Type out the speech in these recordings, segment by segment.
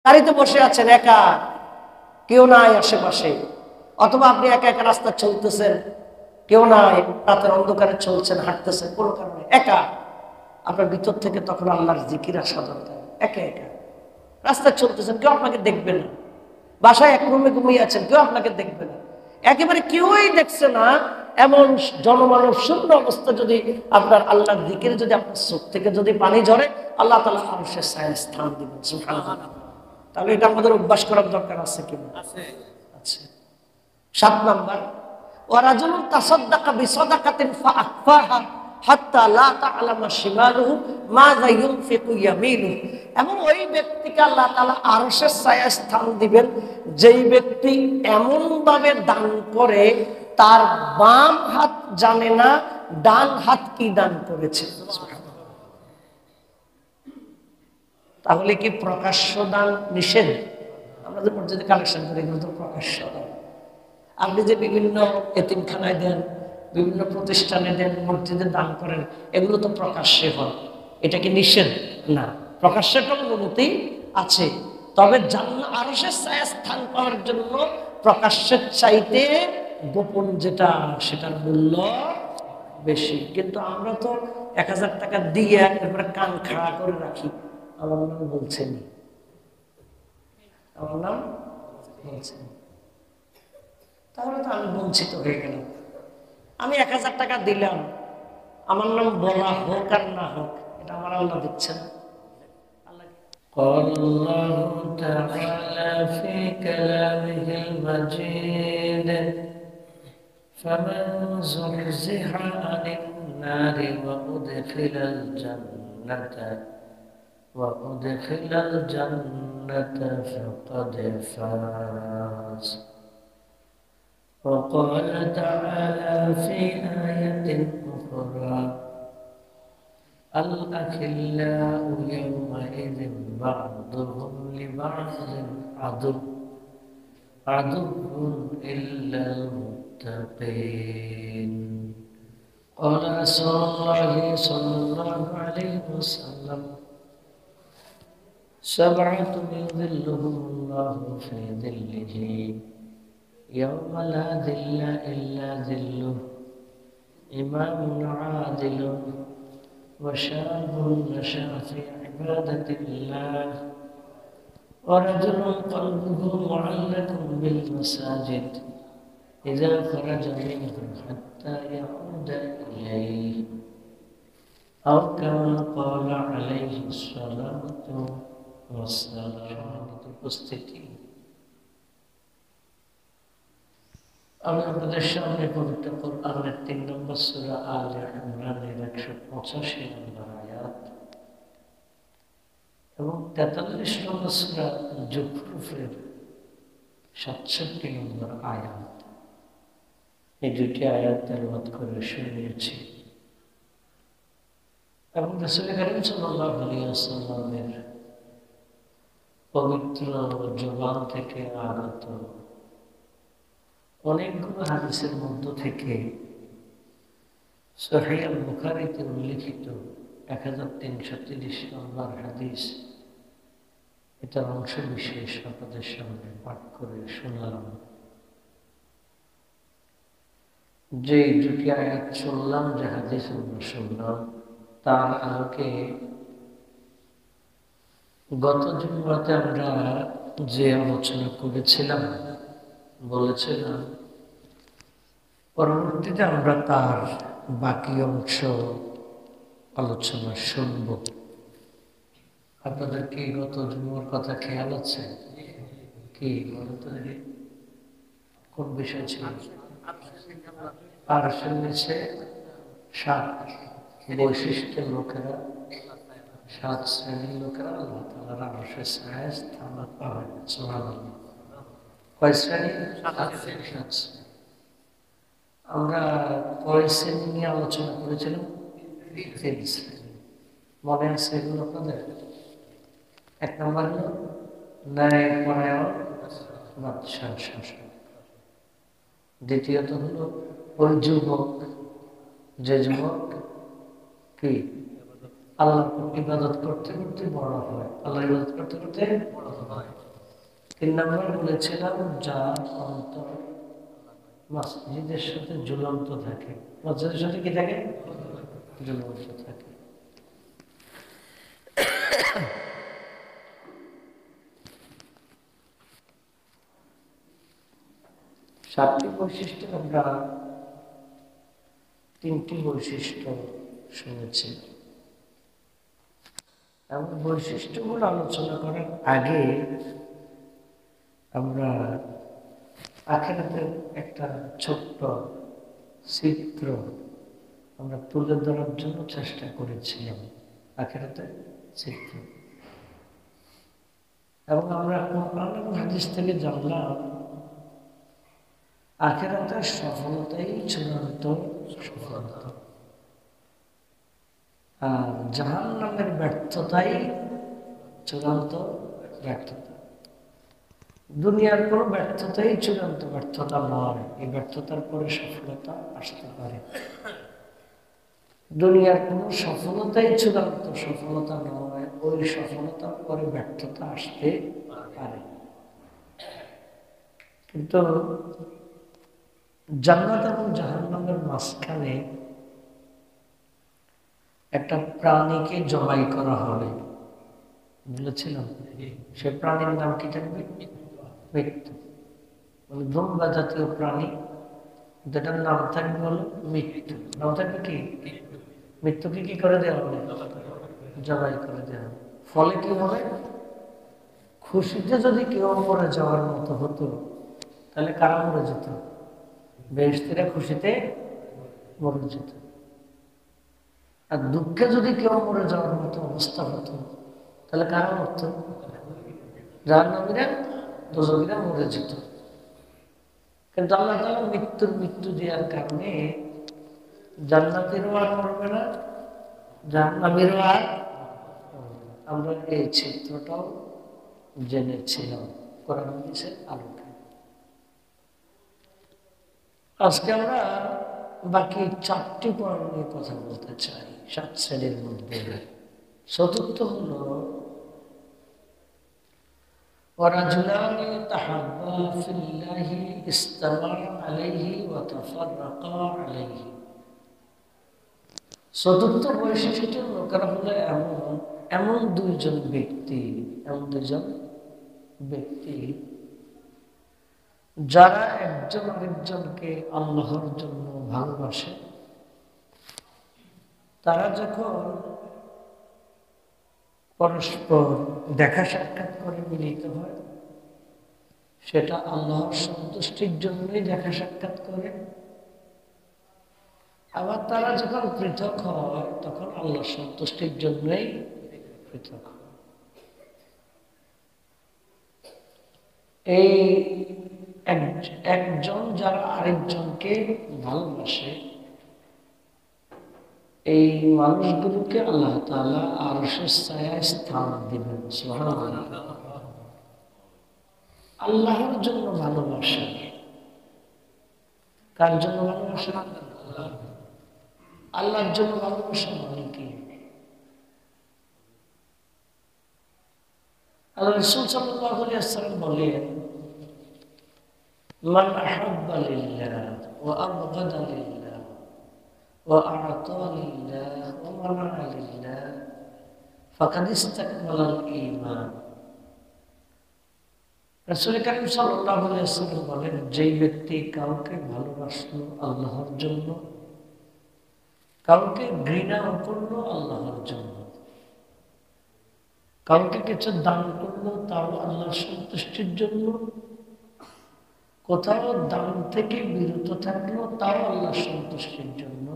গাড়িতে বসে আছেন একা, কেউ নাই আশেপাশে, অথবা আপনি একা একা রাস্তা চলতেছেন, কেউ নাই, রাতের অন্ধকারে চলছেন, হাঁটতেছেন, কোনো কারণে একা, আপনার ভিতর থেকে তখন আল্লাহর জিকির আসা দরকার। একা একা রাস্তায় চলতেছেন, কেউ আপনাকে দেখবে না। বাসায় এক রুমে ঘুমিয়ে আছেন, কেউ আপনাকে দেখবে না, একেবারে কেউই দেখছে না, এমন জনমানব শূন্য অবস্থা যদি আপনার আল্লাহর জিকিরে যদি আপনার চোখ থেকে যদি পানি ঝরে, আল্লাহ তাআলা আরশের ছায়ায় স্থান দিবেন। সুবহানাল্লাহ। তাহলে এটা আমাদের অভ্যাস করার দরকার আছে কি না? আছে। 7 নাম্বার, ওয়ারাজুলুন তাসাদদাকা বিসাদাকাতিন ফাআখফাহা হাত্তা লা তা'লামা শিমালুহু মাযা ইউনফিকু ইয়ামিনুহু। এবং ওই ব্যক্তিকে আল্লাহ তাআলা আরশের ছায়ায় স্থান দিবেন যেই ব্যক্তি এমন ভাবে দান করে তার বাম হাত জানে না ডান হাত কি দান করেছে। তাহলে কি প্রকাশ্য দান নিষেধ? আমরা যে মসজিদে কালেকশন করি এগুলো তো প্রকাশ্য দান। আপনি যে বিভিন্ন এতিমখানায় দেন, বিভিন্ন প্রতিষ্ঠানে দেন, মসজিদে দান করেন, এগুলো তো প্রকাশ্যে হয়। এটা কি নিষেধ? না, প্রকাশ্যটা অনুমতি আছে। তবে জান্নাত আরশের ছায়ায় স্থান পাওয়ার জন্য প্রকাশ্যের চাইতে গোপন যেটা, সেটার মূল্য বেশি। কিন্তু আমরা তো 1000 টাকা দিয়ে একবারে কান খাড়া করে রাখি, আমার নাম বলছেনি, আমার নাম বলছেন, তাহলে তো আমি বঞ্চিত হয়ে গেলাম। আমি 1000 টাকা দিলাম, আমার নাম বলা হোক আর না হোক, এটা আমার আল্লাহ দিচ্ছেন। قال الله تعالى في كلامه المجيد فمن زحزح عن النار وأدخل الجنة فقد فاز. وقال تعالى في آية أخرى الأخلاء يومئذ بعضهم لبعض عدو إلا المتقين. قال رسول الله صلى الله عليه وسلم 7 يظلهم الله في ظله يوم لا ظل إلا ظله إمام عادل وشاب نشأ في عبادة الله ورجل قلبه معلق بالمساجد إذا خرج منه حتى يعود إليه أو كما قال عليه الصلاة والسلام. উপস্থিতি, আমি আপনাদের সামনে পবিত্র কোরআনের 3 নম্বর সূরা আলে ইমরানের 185 নম্বর আয়াত এবং 43 নম্বর সূরা জুখরুফের 67 নম্বর আয়াত, এই দুটি আয়াত তেলাওয়াত করে শুনিয়েছি। এবং রাসূল কারীম সাল্লাল্লাহু আলাইহি ওয়াসাল্লামের পবিত্র জবান থেকে আগত অনেকগুলো হাদিসের মধ্য থেকে সহিহ বুখারীতে উল্লিখিত 1330 নম্বর হাদিস, এটার অংশ বিশেষ আপনাদের সামনে পাঠ করে শুনলাম। যে দুটি আয়াত শুনলাম, যে হাদিস আমরা শুনলাম, তার আলোকে গত জুমাতে আমরা যে আলোচনা করেছিলাম, বলেছিলাম পরবর্তীতে আমরা তার বাকি অংশ আলোচনা শুনব। আপনাদের কি গত জুমার কথা খেয়াল আছে? কি বলতো, কোন বিষয় ছিল? আরশের নিচে 7 বৈশিষ্ট্যের লোকেরা, 7 শ্রেণীর লোকেরা আল্লাহ তাআলার আরশের ছায়ায় স্থান পাবে। সুবহানাল্লাহ। কয় শ্রেণী? 7 শ্রেণী। আমরা কয় শ্রেণী নিয়ে আলোচনা করেছিলাম? 3 শ্রেণী। মনে আছে এগুলো আপনাদের? 1 নম্বর হলো ন্যায়পরায়ণ বাদশাহ শাসক। দ্বিতীয়ত হলো ওই যুবক, যে যুবক কি আল্লাহ ইবাদত করতে করতে বড় হয়, আল্লাহ ইবাদত করতে করতে বড় হয়। 3 নম্বর বলেছিলাম যার অন্তর মসজিদের সাথে ঝুলন্ত থাকে, মসজিদের সাথে কি থাকে? ঝুলন্ত থাকে। সাতটি বৈশিষ্ট্য আমরা 3টি বৈশিষ্ট্য শুনেছি। এবং বৈশিষ্ট্যগুলো আলোচনা করার আগে আমরা আখিরাতের একটা ছোট্ট চিত্র আমরা তুলে ধরার জন্য চেষ্টা করেছিলাম, আখিরাতের চিত্র। এবং আমরা কোরআন এবং হাদিস থেকে জানলাম আখিরাতের সফলতাই চূড়ান্ত সফলতা, আর জাহান্নামের ব্যর্থতাই চূড়ান্ত ব্যর্থতা। দুনিয়ার কোনো ব্যর্থতাই চূড়ান্ত ব্যর্থতা নয়, এই ব্যর্থতার পরে সফলতা আসতে পারে। দুনিয়ার কোনো সফলতাই চূড়ান্ত সফলতা নয়, ওই সফলতার পরে ব্যর্থতা আসতে পারে। কিন্তু জান্নাত এবং জাহান্নামের মাঝখানে একটা প্রাণীকে জবাই করা হবে বলেছিলাম। সে প্রাণীর নাম কি থাকবে? মৃত্যু। মানে দুম্বা জাতীয় প্রাণী, যেটার নাম থাকবে হলো মৃত্যু। নাম থাকবে কি? মৃত্যুকে কি করে দেওয়া হবে? জবাই করে দেওয়া হবে। ফলে কি হবে? খুশিতে যদি কেউ মরে যাওয়ার মতো হতো তাহলে কারা মরে যেত? বেহেশতীরা খুশিতে মরে যেত। আর দুঃখে যদি কেউ মরে যাওয়ার মতো অবস্থা হতো তাহলে কারা মরত? জাহান্নামীরা, দোজখীরা মরে যেত। কিন্তু আল্লাহ তাআলা মৃত্যু দেওয়ার কারণে জান্নাতীরও আর মরবে না, জাহান্নামীরও আর। আমরা এই চিত্রটাও জেনেছিলাম কোরআন হাদিসের আলোকে। আজকে আমরা বাকি 4টি পয়েন্ট নিয়ে কথা বলতে চাই 7 শ্রেণীর মধ্যে। চতুর্থ হলো ورجلان تحابا في الله اجتمعا عليه وتفرقا عليه। চতুর্থ বৈশিষ্ট্যের লোকেরা হলো এমন দুইজন ব্যক্তি যারা একজন আরেকজনকে আল্লাহর জন্য ভালোবাসে। তারা যখন পরস্পর দেখা সাক্ষাৎ করে মিলিত হয়, সেটা আল্লাহর সন্তুষ্টির জন্যই দেখা সাক্ষাৎ করে। আবার তারা যখন পৃথক হয় তখন আল্লাহর সন্তুষ্টির জন্যই পৃথক হয়। এই একজন যারা আরেকজনকে ভালোবাসে, এই মানুষগুলোকে আল্লাহ তাআলা আরশের ছায়ায় স্থান দিবেন। সুবহানাল্লাহ। আল্লাহর জন্য ভালোবাসা। কার জন্য ভালোবাসা? আল্লাহর জন্য ভালোবাসা মানে কি? আল্লাহ রাসূল সাল্লাল্লাহু আলাইহি ওয়াসাল্লাম বলেন, মান আহাব্বা লিল্লাহ ওয়া আবগাদা লিল্লাহ ওয়া আ'তা লিল্লাহ ওয়া মানা'a লিল্লাহ ফাকাদ ইসতাকমালাল ঈমান। রাসূল কারীম সাল্লাল্লাহু আলাইহি ওয়াসাল্লাম বলেন, যেই ব্যক্তি কাউকে ভালোবাসলো আল্লাহর জন্য, কাউকে ঘৃণা করলো আল্লাহর জন্য, কাউকে কিছু দান করলো তাও আল্লাহর সন্তুষ্টির জন্য, কোথাও দান থেকে বিরত থাকলো তাও আল্লাহর সন্তুষ্টির জন্য,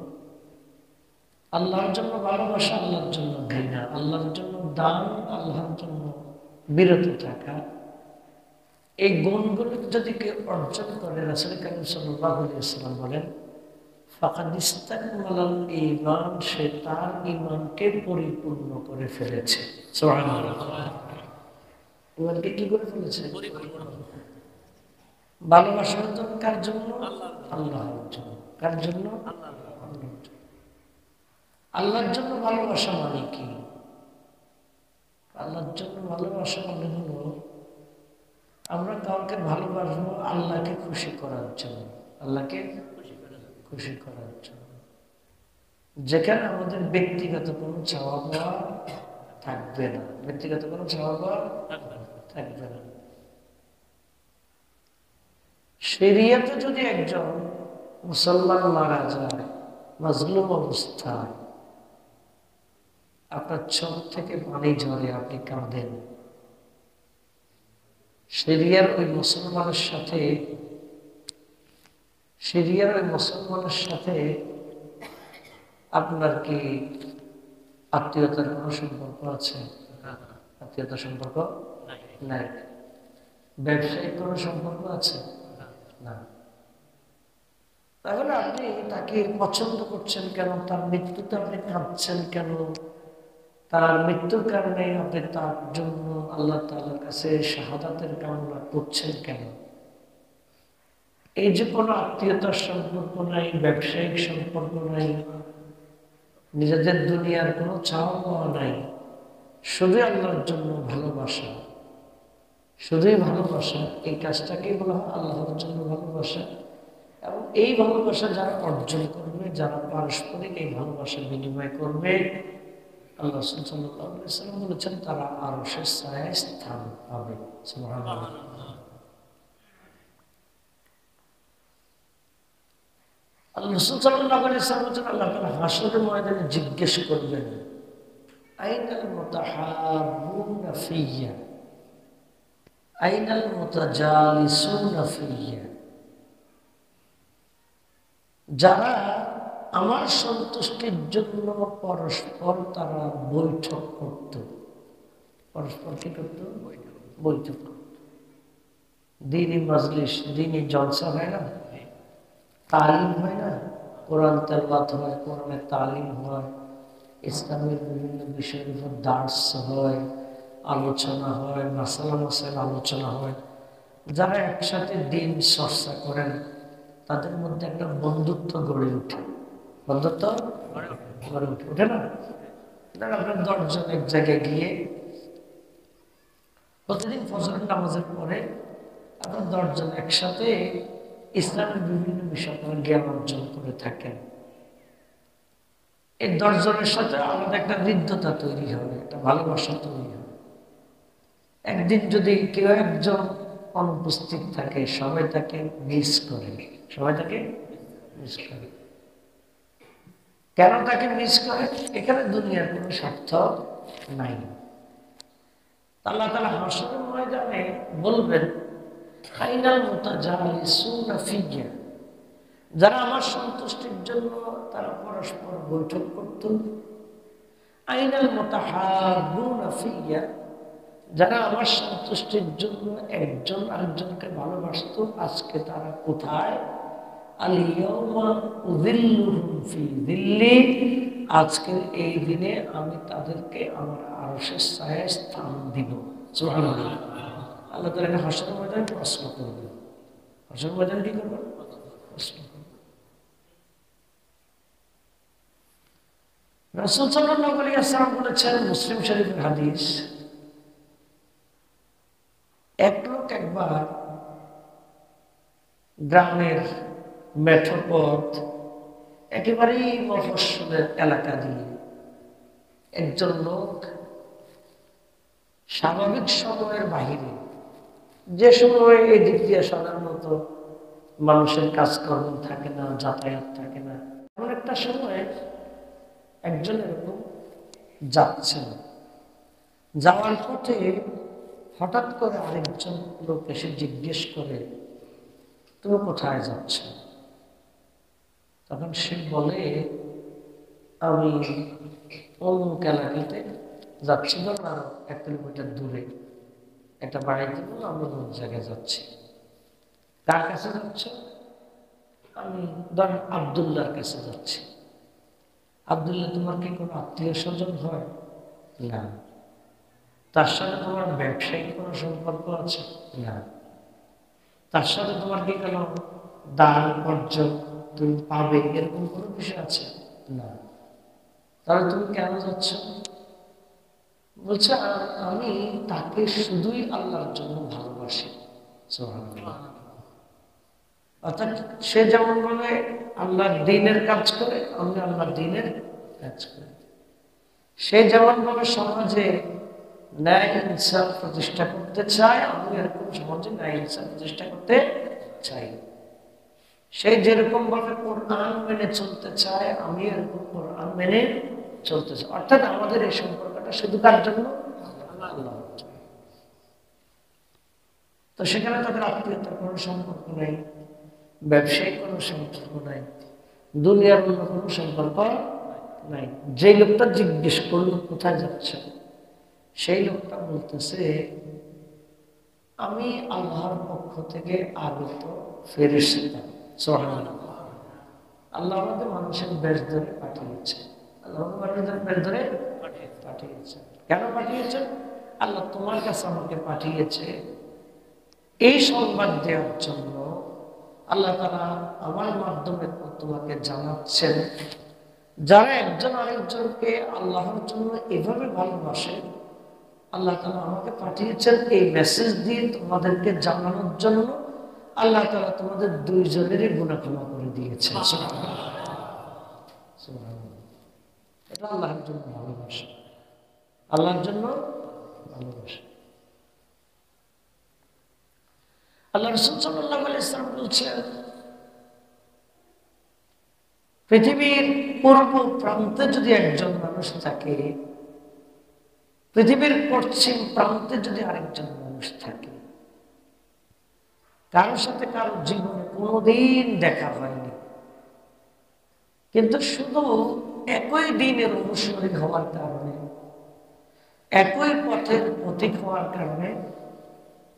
আল্লাহর জন্য ভালোবাসা, আল্লাহর জন্য ঘৃণা, আল্লাহর জন্য দান, আল্লাহর জন্য বিরত থাকা, এই গুণগুলো যদি কেউ অর্জন করে, রাসূল কারীম সাল্লাল্লাহু আলাইহি ওয়াসাল্লাম বলেন, ফাকাদ ইসতাকমালাল ঈমান, সে তার ঈমানকে পরিপূর্ণ করে ফেলেছে। সুবহানাল্লাহ। ঈমানকে কি করে ফেলেছে? ভালোবাসার জন্য কার জন্য? আল্লাহর জন্য। কার জন্য? আল্লাহর জন্য। আল্লাহর জন্য ভালোবাসা মানে কি? আল্লাহর জন্য ভালোবাসা মানে হলো আমরা কাউকে ভালোবাসবো আল্লাহকে খুশি করার জন্য, আল্লাহকে খুশি করার জন্য, যেখানে আমাদের ব্যক্তিগত কোনো চাওয়া পাওয়া থাকবে না, ব্যক্তিগত কোনো চাওয়া পাওয়া থাকবে না। শরিয়াতে যদি একজন মুসলমান মারা যায় মাজলুম অবস্থায়, আপনার চোখ থেকে পানি ঝরে, আপনি কাঁদেন, সিরিয়ার ওই মুসলমানের সাথে, সিরিয়ার ওই মুসলমানের সাথে আপনার কি আত্মীয়তার কোনো সম্পর্ক আছে? আত্মীয়তার সম্পর্ক নাই। ব্যবসায়িক কোনো সম্পর্ক আছে? না। তাহলে আপনি তাকে পছন্দ করছেন কেন? তার মৃত্যুতে আপনি কাঁদছেন কেন? তার মৃত্যুর কারণে আপনি তার জন্য আল্লাহ তাআলার কাছে শাহাদাতের কামনা করছেন কেন? এই যে কোনো আত্মীয়তার সম্পর্ক নাই, ব্যবসায়িক সম্পর্ক নাই, নিজেদের দুনিয়ার কোনো চাওয়া পাওয়া নাই, শুধু আল্লাহর জন্য ভালোবাসা, শুধুই ভালোবাসা, এই কাজটাকেই বলা হয় আল্লাহর জন্য ভালোবাসা। এবং এই ভালোবাসা যারা অর্জন করবে, যারা পারস্পরিক এই ভালোবাসা বিনিময় করবে, আল্লাহ সাল্লাল্লাহু আলাইহি ওয়াসাল্লাম বলেছেন তারা আরশের ছায়ায় স্থান পাবে। সুবহানাল্লাহ। আল্লাহ রাসূল সাল্লাল্লাহু আলাইহি ওয়াসাল্লাম বলেছেন আল্লাহ তাআলা হাশরের ময়দানে জিজ্ঞেস করবেন, আইনাল মুতাহাব্বুনা ফিয়্যা, আইনাল মুতাজালিসুনা ফিয়্যা। যারা আমার সন্তুষ্টির জন্য পরস্পর তারা বৈঠক করত, পরস্পর কি করত? বৈঠক করত। দ্বীনি মজলিস, দ্বীনি জলসা হয় না, তালিম হয় না, কোরআন তেলাওয়াত হয়, কোরআনের তালিম হয়, ইসলামের বিভিন্ন বিষয়ের উপর দার্স হয়, আলোচনা হয়, মাসালা মাসাইল আলোচনা হয়। যারা একসাথে দিন চর্চা করেন তাদের মধ্যে একটা বন্ধুত্ব গড়ে ওঠে। বন্ধুত্ব গড়ে ওঠে, ওঠে না? আপনার 10 জন এক জায়গায় গিয়ে প্রতিদিন ফজরের নামাজের পরে আপনার 10 জন একসাথে ইসলামের বিভিন্ন বিষয় আপনারা জ্ঞান অর্জন করে থাকেন। এই 10 জনের সাথে আমাদের একটা হৃদ্যতা তৈরি হবে, একটা ভালোবাসা তৈরি হবে। একদিন যদি কেউ একজন অনুপস্থিত থাকে, সবাই তাকে মিস করে, সবাই তাকে মিস করে। কেন তাকে মিস করে? এখানে দুনিয়ার কোনো স্বার্থ নাই। আল্লাহ তাআলা হাশরের ময়দানে বলবেন, আইনাল মুতাজালিসুনা ফিয়্যা, যারা আমার সন্তুষ্টির জন্য তারা পরস্পর বৈঠক করত। আইনাল মুতাহাব্বুনা ফিয়্যা, যারা আমার সন্তুষ্টির জন্য একজন আরেকজনকে ভালোবাসত, আজকে তারা কোথায়? আল ইয়াউমা উযিল্লুহুম ফি যিল্লি, আজকের এই দিনে আমি তাদেরকে আমার আরশের ছায়ায় স্থান দিব। সুবহানাল্লাহ। আল্লাহ তাআলা হাশরের ময়দানে প্রশ্ন করবেন। হাশরের ময়দানে কি করবেন? প্রশ্ন করবেন। রাসূল সাল্লাল্লাহু আলাইহি ওয়াসাল্লাম বলেছেন, মুসলিম শরীফের হাদিস, এক লোক একবার গ্রামের মেঠো পথ, একেবারেই মফস্বলের এলাকা দিয়ে একজন লোক স্বাভাবিক সময়ের বাহিরে, যে সময় এই দিক দিয়ে সাধারণত মানুষের কাজকর্ম থাকে না, যাতায়াত থাকে না, এমন একটা সময় একজন এরকম যাচ্ছেন। যাওয়ার পথে হঠাৎ করে আরেকজন লোক এসে জিজ্ঞেস করে, তুমি কোথায় যাচ্ছ? তখন সে বলে, আমি অমুক এলাকাতে যাচ্ছি, ধরুন আর 1 কিলোমিটার দূরে একটা বাড়িতে, আমি অমুক জায়গায় যাচ্ছি। কার কাছে যাচ্ছ? আমি ধরেন আব্দুল্লাহর কাছে যাচ্ছি। আব্দুল্লাহ তোমার কি কোনো আত্মীয় স্বজন হয়? না। তার সাথে তোমার ব্যবসায়িক কোনো সম্পর্ক আছে? না। তার সাথে তোমার কি কোনো দান অর্জন তুমি পাবে এরকম কোনো বিষয় আছে? না। তাহলে তুমি কেন যাচ্ছ? বলছে আমি তাকে শুধুই আল্লাহর জন্য ভালোবাসি। সুবহানাল্লাহ। অর্থাৎ সে যেমন ভাবে আল্লাহর দ্বীনের কাজ করে, আমি আল্লাহর দ্বীনের কাজ করি। সে যেমন ভাবে সমাজে ন্যায় ইনসাফ প্রতিষ্ঠা করতে চায়, আমি এরকম সমাজে ন্যায় ইনসাফ প্রতিষ্ঠা করতে চাই। সে যেরকম ভাবে কোরআন মেনে চলতে চায়, আমি এরকম কোরআন মেনে চলতে চাই। অর্থাৎ আমাদের এই সম্পর্কটা শুধু কার জন্য? আল্লাহর জন্য। তো সেখানে তাদের আত্মীয়তার কোনো সম্পর্ক নেই, ব্যবসায়িক কোনো সম্পর্ক নাই, দুনিয়ার অন্য কোনো সম্পর্ক নাই। যে লোকটা জিজ্ঞেস করলো কোথায় যাচ্ছে, সেই লোকটা বলতেছে আমি আল্লাহর পক্ষ থেকে আগত ফেরেশতা। সুবহানাল্লাহ। আল্লাহ আমাদের মানুষের বেশ ধরে পাঠিয়েছে, আল্লাহ মানুষের বেশ ধরে পাঠিয়েছে। কেন পাঠিয়েছেন? আল্লাহ তোমার কাছে আমাকে পাঠিয়েছে এই সংবাদ দেওয়ার জন্য। আল্লাহ তাআলা আমার মাধ্যমে তোমাকে জানাচ্ছেন, যারা একজন আরেকজনকে আল্লাহর জন্য এভাবে ভালোবাসে, আল্লাহ তাআলা আমাকে পাঠিয়েছেন এই মেসেজ দিয়ে তোমাদেরকে জানানোর জন্য। আল্লাহ তাআলা তোমাদের দুইজনেরই গুনাহ ক্ষমা করে দিয়েছেন। সুবহানাল্লাহ। এটা আল্লাহর জন্য ভালোবাসা, আল্লাহর জন্য ভালোবাসা। আল্লাহ রাসূল সাল্লাল্লাহু আলাইহি ওয়াসাল্লাম বলছেন, পৃথিবীর পূর্ব প্রান্তে যদি একজন মানুষ থাকে, পৃথিবীর পশ্চিম প্রান্তে যদি আরেকজন মানুষ থাকে, কারোর সাথে কারোর জীবনে কোনোদিন দেখা হয়নি, কিন্তু শুধু একই দিনের অনুসারী হওয়ার কারণে, একই পথের পথিক হওয়ার কারণে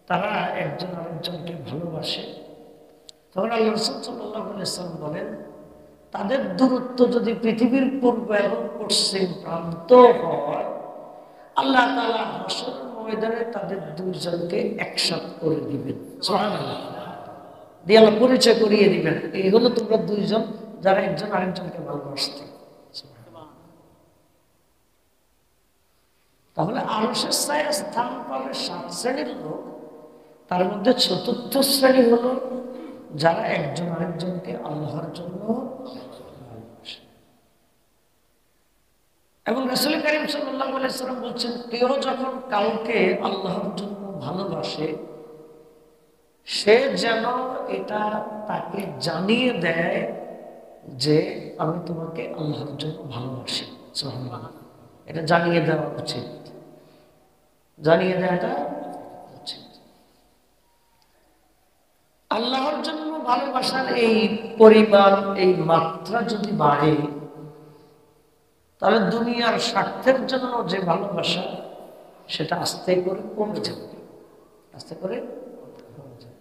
তারা একজন আরেকজনকে ভালোবাসে, তখন আল্লাহ রাসূল সাল্লাল্লাহু আলাইহি ওয়াসাল্লাম বলেন, তাদের দূরত্ব যদি পৃথিবীর পূর্ব এবং পশ্চিম প্রান্ত হয়, আল্লাহ তাআলা হাসরের ময়দানে তাদের দুইজনকে একসাথ করে দিবেন। সুবহানাল্লাহ। দিয়ে আল্লাহ পরিচয় করিয়ে দিবেন, এই হলো তোমরা দুইজন যারা একজন আরেকজনকে ভালোবাসতে। তাহলে আরশের ছায়ায় স্থান পাবে 7 শ্রেণীর লোক, তার মধ্যে চতুর্থ শ্রেণী হলো যারা একজন আরেকজনকে আল্লাহর জন্য ভালোবাসে। এবং রাসূল কারীম সাল্লাল্লাহু আলাইহি ওয়াসাল্লাম বলছেন, কেউ যখন কাউকে আল্লাহর জন্য ভালোবাসে, সে যেন এটা তাকে জানিয়ে দেয় যে আমি তোমাকে আল্লাহর জন্য ভালোবাসি। সুবহানাল্লাহ। এটা জানিয়ে দেওয়া উচিত, জানিয়ে দেওয়াটা উচিত। আল্লাহর জন্য ভালোবাসার এই পরিমাণ, এই মাত্রা যদি বাড়ে, তাহলে দুনিয়ার স্বার্থের জন্য যে ভালোবাসা, সেটা আস্তে করে কমে যাবে, আস্তে করে কমে যাবে।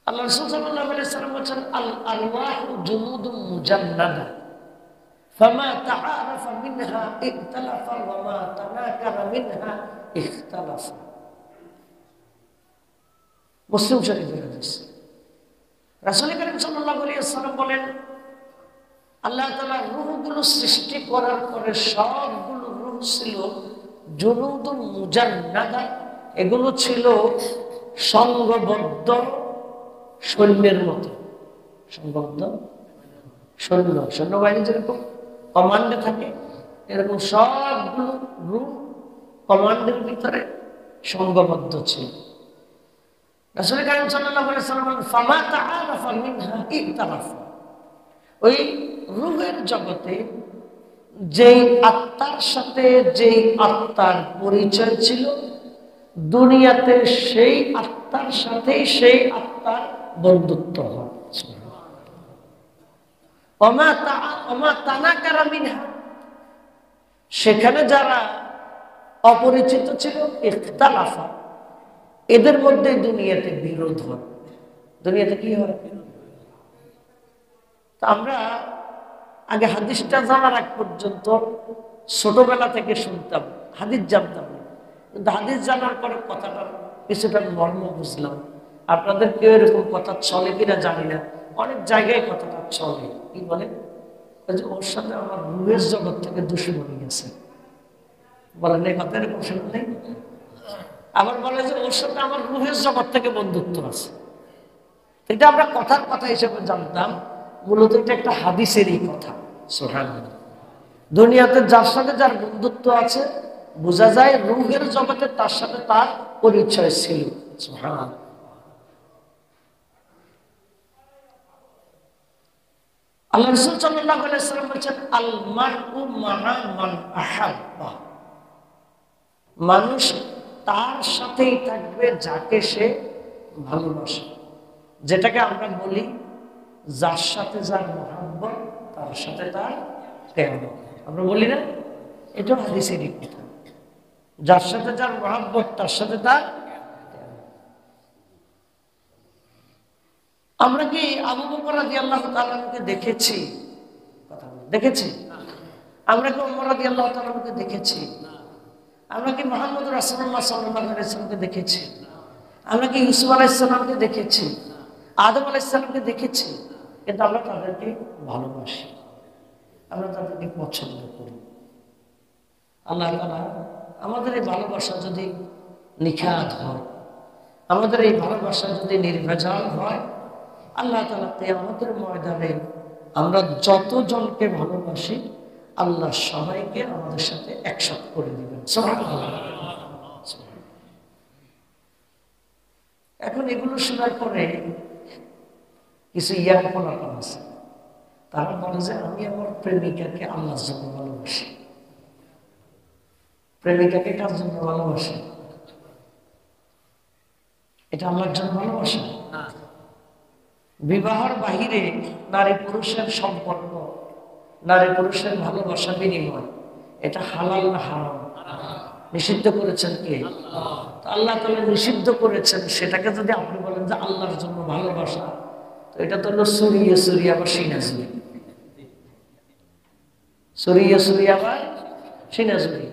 আল্লাহ রাসূল সাল্লাল্লাহু আলাইহি ওয়াসাল্লাম বলেন, আল আরওয়াহু জুনুদুন মুজান্নাদা ফামা তাআরাফা মিনহা ইখতালাফা ওয়া মা তানাকারা মিনহা ইখতালাফা। মুসলিম শরীফের হাদিস। রাসূল কারীম সাল্লাল্লাহু আলাইহি ওয়াসাল্লাম বলেন, আল্লাহ তাআলা রূহগুলো সৃষ্টি করার পরে সবগুলো রূহ ছিল জুনুদুন মুজান্নাদা, এগুলো ছিল সংঘবদ্ধ সৈন্যের মতো। সংঘবদ্ধ সৈন্য, সৈন্যবাহিনী যেরকম কমান্ডে থাকে, এরকম সবগুলো রূহ কমান্ডের ভিতরে সংঘবদ্ধ ছিল। রাসূল কারীম সাল্লাল্লাহু আলাইহি ওয়াসাল্লাম বলেন, ফামা তাআরাফা মিনহা ইখতালাফা। ওই রূহের জগতে যেই আত্মার সাথে যেই আত্মার পরিচয় ছিল, দুনিয়াতে সেই আত্মার সাথে সেই আত্মার বন্ধুত্ব হয়। ওমা তানাকারা মিনহা, সেখানে যারা অপরিচিত ছিল, ইখতালাফা, এদের মধ্যে দুনিয়াতে বিরোধ হয়। দুনিয়াতে কি হয়? আমরা আগে হাদিসটা জানার আগ পর্যন্ত ছোটবেলা থেকে শুনতাম, হাদিস জানতাম না, কিন্তু হাদিস জানার পরে কথাটা কিছুটা মর্ম বুঝলাম। আপনাদের কেউ এরকম কথা চলে কিনা জানি না, অনেক জায়গায় কথাটা চলে। কি বলে? ওর সাথে আমার রুহের জগৎ থেকে দুশ্মনী গেছে। বলেন এই কথা এরকম শুনে নেই? আবার বলে যে ওর সাথে আমার রুহের জগৎ থেকে বন্ধুত্ব আছে। এটা আমরা কথার কথা হিসেবে জানতাম, মূলত এটা একটা হাদিসেরই কথা। সুবহানাল্লাহ। দুনিয়াতে যার সাথে যার বন্ধুত্ব আছে বোঝা যায় রুহের জগতে তার সাথে তার পরিচয় ছিল। সুবহানাল্লাহ। আল্লাহ রাসূল সাল্লাল্লাহু আলাইহি ওয়াসাল্লাম বলেছেন, আল মারউ মা'a মান আহাব্বা। মানুষ তার সাথেই থাকবে যাকে সে ভালোবাসে। যেটাকে আমরা বলি যার সাথে যার মহব্বত তার সাথে তার কিয়ামত। আমরা বলি না? এটা হাদিসেরই কথা। যার সাথে যার মহব্বত তার সাথে তার। আমরা কি আবু বকর রাদিয়াল্লাহু তাআলা কে দেখেছি? কথা বলি, দেখেছি? আমরা কি ওমর রাদিয়াল্লাহু তাআলা কে দেখেছি? আমরা কি মুহাম্মদ রাসূলুল্লাহ সাল্লাল্লাহু আলাইহি ওয়াসাল্লামকে দেখেছি? আমরা কি ইউসুফ আলাইহিস সালামকে দেখেছি? আদম আলাইহিস সালামকে দেখেছি? কিন্তু আমরা তাদেরকে ভালোবাসি, আমরা তাদেরকে পছন্দ করি। আল্লাহ তাআলা আমাদের এই ভালোবাসা যদি নিখাত হয়, আমাদের এই ভালোবাসা যদি নির্ভেজাল হয়, আল্লাহ তাআলা কিয়ামতের ময়দানে আমরা যতজনকে ভালোবাসি আল্লাহ সবাইকে আমাদের সাথে একসাথে করে দিবেন। সুবহানাল্লাহ। এখন এগুলো শোনার পরে কিছু ইয়াং পোলাপান আছে, তারা বলে যে আমি আমার প্রেমিকাকে আল্লাহর জন্য ভালোবাসি। প্রেমিকাকে কার জন্য ভালোবাসি? এটা আল্লাহর জন্য ভালোবাসা না। বিবাহের বাহিরে নারী পুরুষের সম্পর্ক, নারী পুরুষের ভালোবাসা বিনিময়, এটা হালাল না হারাম? নিষিদ্ধ করেছেন কে? আল্লাহ তাআলা নিষিদ্ধ করেছেন। সেটাকে যদি আপনি বলেন যে আল্লাহর জন্য ভালোবাসা, তো এটা তো হলো সুরিয়ে সুরিয়া বা সিনাজুরি। সুরিয়ে সুরিয়া বা সিনাজুরি।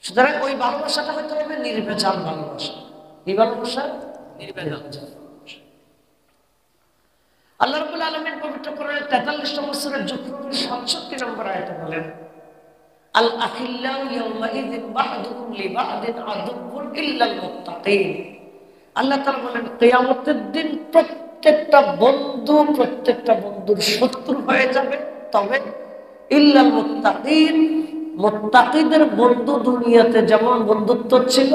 সুতরাং ওই ভালোবাসাটা হয়তো হবে নির্ভেজাল ভালোবাসা। এই ভালোবাসা নির্ভেজাল। আল্লাহ রাব্বুল আলামিন পবিত্র কোরআনের 43 নম্বর সূরা যুখরুফের 67 নম্বর আয়াতে বলেন, আল আখিল্লাউ ইয়াওমাইযিন বা'দুহুম লিবা'দিন আদুউন ইল্লাল মুত্তাকিন। আল্লাহ তাআলা বলেন কিয়ামতের দিন প্রত্যেকটা বন্ধুর শত্রু হয়ে যাবে, তবে ইল্লাল মুত্তাকিন, মুত্তাকিদের বন্ধু দুনিয়াতে যেমন বন্ধুত্ব ছিল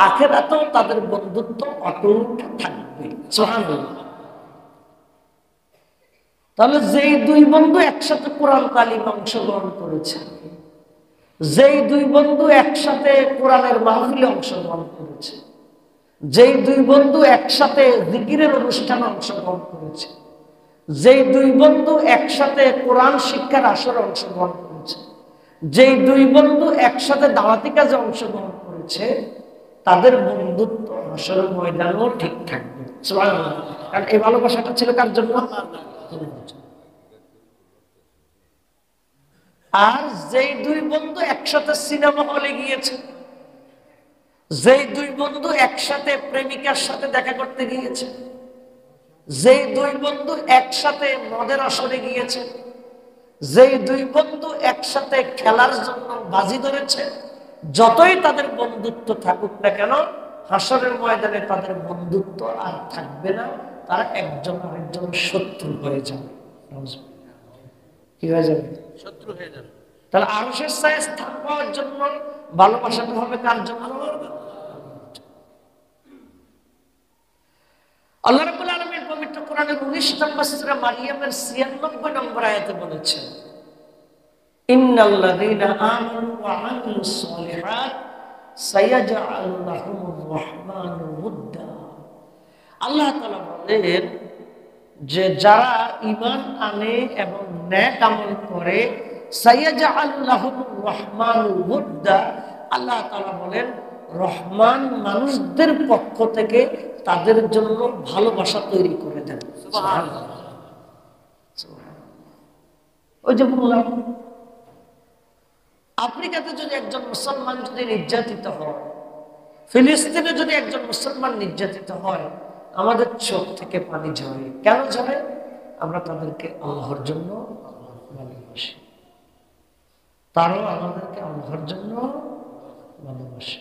আখিরাতেও তাদের বন্ধুত্ব অটুট থাকবে। সুবহানাল্লাহ। তাহলে যেই দুই বন্ধু একসাথে কোরআন তালিমে অংশগ্রহণ করেছে, যেই দুই বন্ধু একসাথে কোরআনের মাহফিলে অংশগ্রহণ করেছে, যেই দুই বন্ধু একসাথে জিকিরের অনুষ্ঠানে অংশগ্রহণ করেছে, যেই দুই বন্ধু একসাথে কোরআন শিক্ষার আসরে অংশগ্রহণ করেছে, যেই দুই বন্ধু একসাথে দাওয়াতি কাজে অংশগ্রহণ করেছে, তাদের বন্ধুত্ব আসরের ময়দানেও ঠিক থাকবে। সুবহানাল্লাহ। কারণ এই ভালোবাসাটা ছিল কার জন্য? আর যেই দুই বন্ধু একসাথে সিনেমা হলে গিয়েছে, যেই দুই বন্ধু একসাথে প্রেমিকার সাথে দেখা করতে গিয়েছে, যেই দুই বন্ধু একসাথে মদের আসরে গিয়েছে, যেই দুই বন্ধু একসাথে খেলার জন্য বাজি ধরেছে, যতই তাদের বন্ধুত্ব থাকুক না কেন, হাসরের ময়দানে তাদের বন্ধুত্ব আর থাকবে না, তারা একজন আরেকজন শত্রু হয়ে যাবে। কি হয়ে যাবে? শত্রু হয়ে যাবে। তাহলে আরশের ছায়ায় স্থান পাওয়ার জন্য ভালোবাসাটা হবে কার জন্য? আল্লাহ রাব্বুল আলামিন পবিত্র কোরআনের 19 নম্বর সূরা মারিয়ামের 96 নম্বর আয়াতে বলেছেন, ইন্নাল্লাযীনা আমানু ওয়া আমিলুস সালিহাত সায়াজআলু লাহুমুর রাহমানু উদ্দা। আল্লাহ তাআলা বলেন যে যারা ঈমান আনে এবং নেক আমল করে, সায়াজআলু লাহুমুর রাহমানু উদ্দা, আল্লাহ তাআলা বলেন রহমান মানুষদের পক্ষ থেকে তাদের জন্য ভালোবাসা তৈরি করে দেন। সুবহানাল্লাহ। ওই যে বললাম, আফ্রিকাতে যদি একজন মুসলমান যদি নির্যাতিত হয়, ফিলিস্তিনে যদি একজন মুসলমান নির্যাতিত হয়, আমাদের চোখ থেকে পানি ঝরে। কেন ঝরে? আমরা তাদেরকে আল্লাহর জন্য ভালোবাসি, তারও আমাদেরকে আল্লাহর জন্য ভালোবাসে।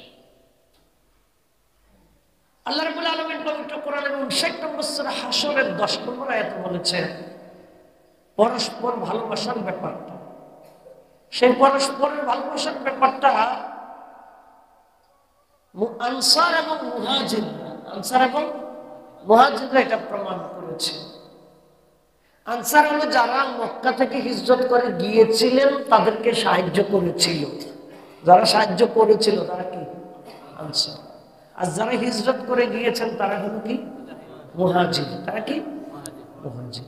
আল্লাহ রাব্বুল আলামিন পবিত্র কোরআনের 59 নম্বর সূরা হাশরের 10 নম্বর আয়াতে বলেছেন পরস্পর ভালোবাসার ব্যাপারটা। সেই পরস্পরের ভালোবাসার ব্যাপারটা আনসার এবং মুহাজিররা এটা প্রমাণ করেছে। আনসার হলো যারা মক্কা থেকে হিজরত করে গিয়েছিলেন, তাদেরকে সাহায্য করেছিল। যারা সাহায্য করেছিল তারা কি? আনসার। আর যারা হিজরত করে গিয়েছেন তারা হলো কি? মুহাজির। তারা কি? মুহাজির।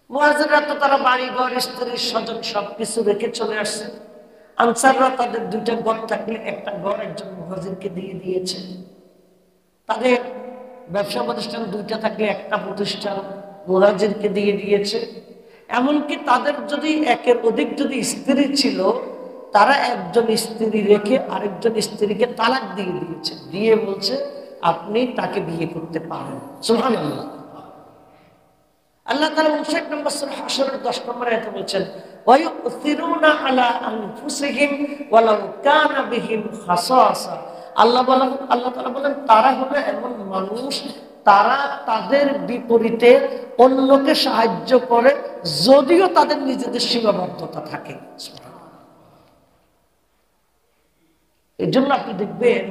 মুহাজিররা তো তারা বাড়ি ঘর, স্ত্রী স্বজন সবকিছু রেখে চলে আসছে। আনসাররা তাদের 2টা ঘর থাকলে একটা ঘর একজন মুহাজিরকে দিয়ে দিয়েছে। তাদের ব্যবসা প্রতিষ্ঠান 2টা থাকলে একটা প্রতিষ্ঠান মুহাজিরকে দিয়ে দিয়েছে। এমনকি তাদের যদি একের অধিক যদি স্ত্রী ছিল, তারা একজন স্ত্রী রেখে আরেকজন স্ত্রীকে তালাক দিয়ে দিয়েছে, দিয়ে বলছে আপনি তাকে বিয়ে করতে পারেন। সুবহানাল্লাহ। আল্লাহ তাআলা 59 নম্বর সূরা হাশরের 10 নম্বর আয়াতে বলছেন ওয়ায়ুসিরুনা আলা আনফুসিহিম ওয়ালাউ কানা বিহিম খাসাসা। আল্লাহ তাআলা বলেন তারা হলো এমন মানুষ, তারা তাদের বিপরীতে অন্যকে সাহায্য করে যদিও তাদের নিজেদের সীমাবদ্ধতা থাকে। এই জন্য আপনি দেখবেন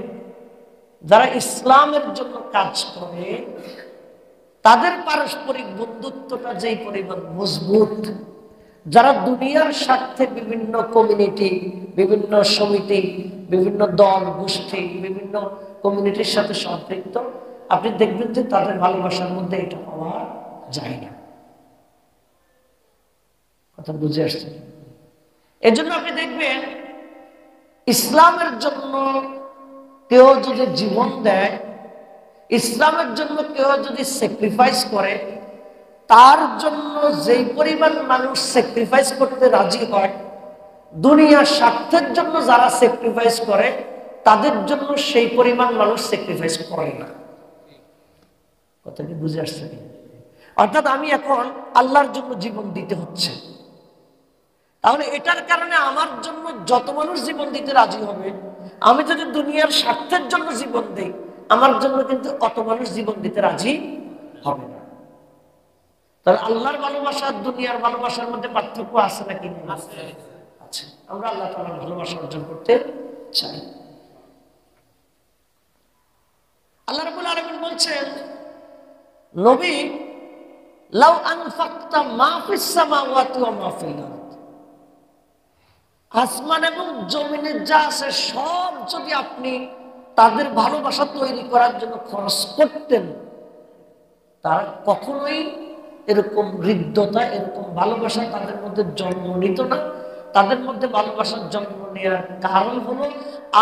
যারা ইসলামের জন্য কাজ করে তাদের পারস্পরিক বন্ধুত্বটা যেই পরিমাণ মজবুত, যারা দুনিয়ার স্বার্থে বিভিন্ন কমিউনিটি, বিভিন্ন সমিতি, বিভিন্ন দল গোষ্ঠী, বিভিন্ন কমিউনিটির সাথে সম্পৃক্ত, আপনি দেখবেন যে তাদের ভালোবাসার মধ্যে এটা পাওয়া যায় না। কথা বুঝে আসছে? এজন্য আপনি দেখবেন ইসলামের জন্য কেউ যদি জীবন দেয়, ইসলামের জন্য কেউ যদি স্যাক্রিফাইস করে, তার জন্য যেই পরিমাণ মানুষ স্যাক্রিফাইস করতে রাজি হয়, দুনিয়ার স্বার্থের জন্য যারা স্যাক্রিফাইস করে তাদের জন্য সেই পরিমাণ মানুষ স্যাক্রিফাইস করে না। কথা কি বুঝে আসছে? অর্থাৎ আমি এখন আল্লাহর জন্য জীবন দিতে হচ্ছে, তাহলে এটার কারণে আমার জন্য যত মানুষ জীবন দিতে রাজি হবে, আমি যদি দুনিয়ার স্বার্থের জন্য জীবন দেই, আমার জন্য কিন্তু অত মানুষ জীবন দিতে রাজি হবে না। তাহলে আল্লাহর ভালোবাসা আর দুনিয়ার ভালোবাসার মধ্যে পার্থক্য আছে নাকি? আছে। আমরা আল্লাহ তাআলার ভালোবাসা অর্জন করতে চাই। আল্লাহ রাব্বুল আলামিন বলছেন নবী লাউ আনফাকতা মা ফিস সামাওয়াতি ওয়া মা ফিল আরদ, আসমান এবং জমিনে যা আছে সব যদি আপনি তাদের ভালোবাসা তৈরি করার জন্য খরচ করতেন, তারা কখনোই এরকম হৃদ্যতা, এরকম ভালোবাসা তাদের মধ্যে জন্ম নিত না। তাদের মধ্যে ভালোবাসার জন্ম নেওয়ার কারণ হলো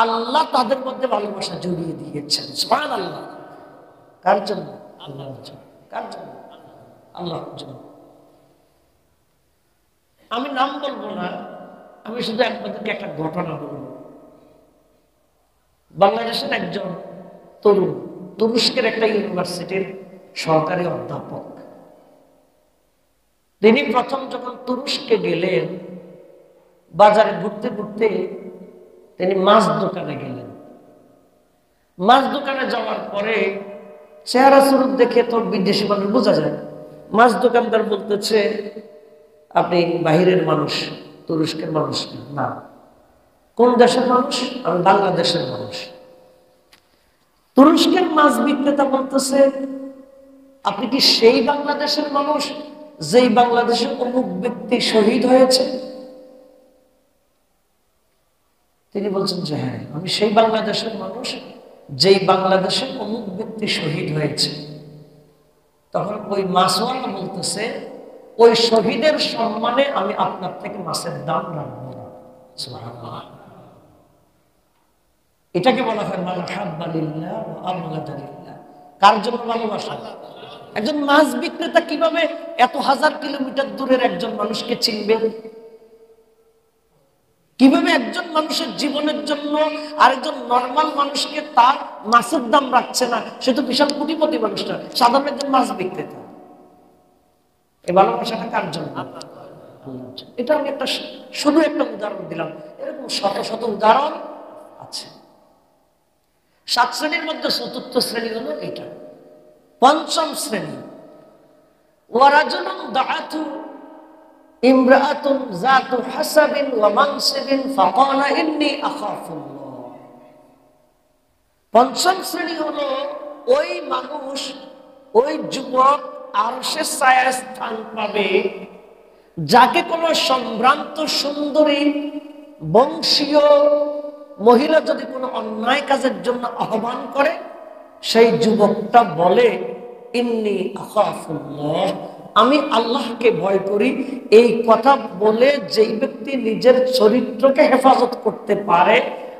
আল্লাহ তাদের মধ্যে ভালোবাসা জড়িয়ে দিয়েছেন। সুবহানাল্লাহ। কার জন্য? আল্লাহর জন্য। কার জন্য? আল্লাহর জন্য। আমি নাম বলবো না, আমি শুধু আপনাদেরকে একটা ঘটনা বলবো। বাংলাদেশের একজন তরুণ তুরস্কের একটা ইউনিভার্সিটির সহকারী অধ্যাপক, তিনি প্রথম যখন তুরস্কে গেলেন, বাজারে ঘুরতে ঘুরতে তিনি মাছ দোকানে গেলেন। মাছ দোকানে যাওয়ার পরে চেহারা স্বরূপ দেখে তো বিদেশি মানুষ বোঝা যায়। মাছ দোকানদার বলতেছে আপনি বাহিরের মানুষ, তুরস্কের মানুষ না। কোন দেশের মানুষ? আমি বাংলাদেশের মানুষ। তুরস্কের মাছ বিক্রেতা বলতেছে আপনি কি সেই বাংলাদেশের মানুষ যেই বাংলাদেশের অমুক ব্যক্তি শহীদ হয়েছে? তিনি বলছেন যে হ্যাঁ, আমি সেই বাংলাদেশের মানুষ যেই বাংলাদেশের অমুক ব্যক্তি শহীদ হয়েছে। তখন ওই মাছওয়ালা বলতেছে ওই শহীদের সম্মানে আমি আপনার থেকে মাছের দাম রাখবো না। সুবহানাল্লাহ। এটাকে বলা হয় মাহাব্বা লিল্লাহ ওয়া আবগাদা লিল্লাহ। কার জন্য ভালোবাসা? একজন মাছ বিক্রেতা কিভাবে এত হাজার কিলোমিটার দূরের একজন মানুষকে চিনবে? কিভাবে একজন মানুষের জীবনের জন্য আরেকজন নরমাল মানুষকে তার মাছের দাম রাখছে না? সে তো বিশাল কোটিপতি মানুষ না, সাধারণ একজন মাছ বিক্রেতা। এই ভালোবাসাটা কার জন্য? আল্লাহর জন্য। এটা আমি একটা শুধু একটা উদাহরণ দিলাম, এরকম শত শত উদাহরণ আছে। 7 শ্রেণীর মধ্যে চতুর্থ শ্রেণী হলো এটা। পঞ্চম শ্রেণী, ওয়ারাজুলুন দাআতু ইমরাআতুন যাতু হাসাবিন ওয়া মানসিবিন ফাকালা ইন্নী আখাফুল্লাহ। পঞ্চম শ্রেণী হলো ওই মানুষ, ওই যুবক আরশের ছায়ায় স্থান পাবে যাকে কোনো সম্ভ্রান্ত সুন্দরী বংশীয় মহিলা যদি কোনো অন্যায় কাজের জন্য আহ্বান করে, সেই যুবকটা বলে ইন্নী আখাফুল্লাহ, আমি আল্লাহকে ভয় করি। এই কথা বলে যেই ব্যক্তি নিজের চরিত্রকে হেফাজত করতে পারে,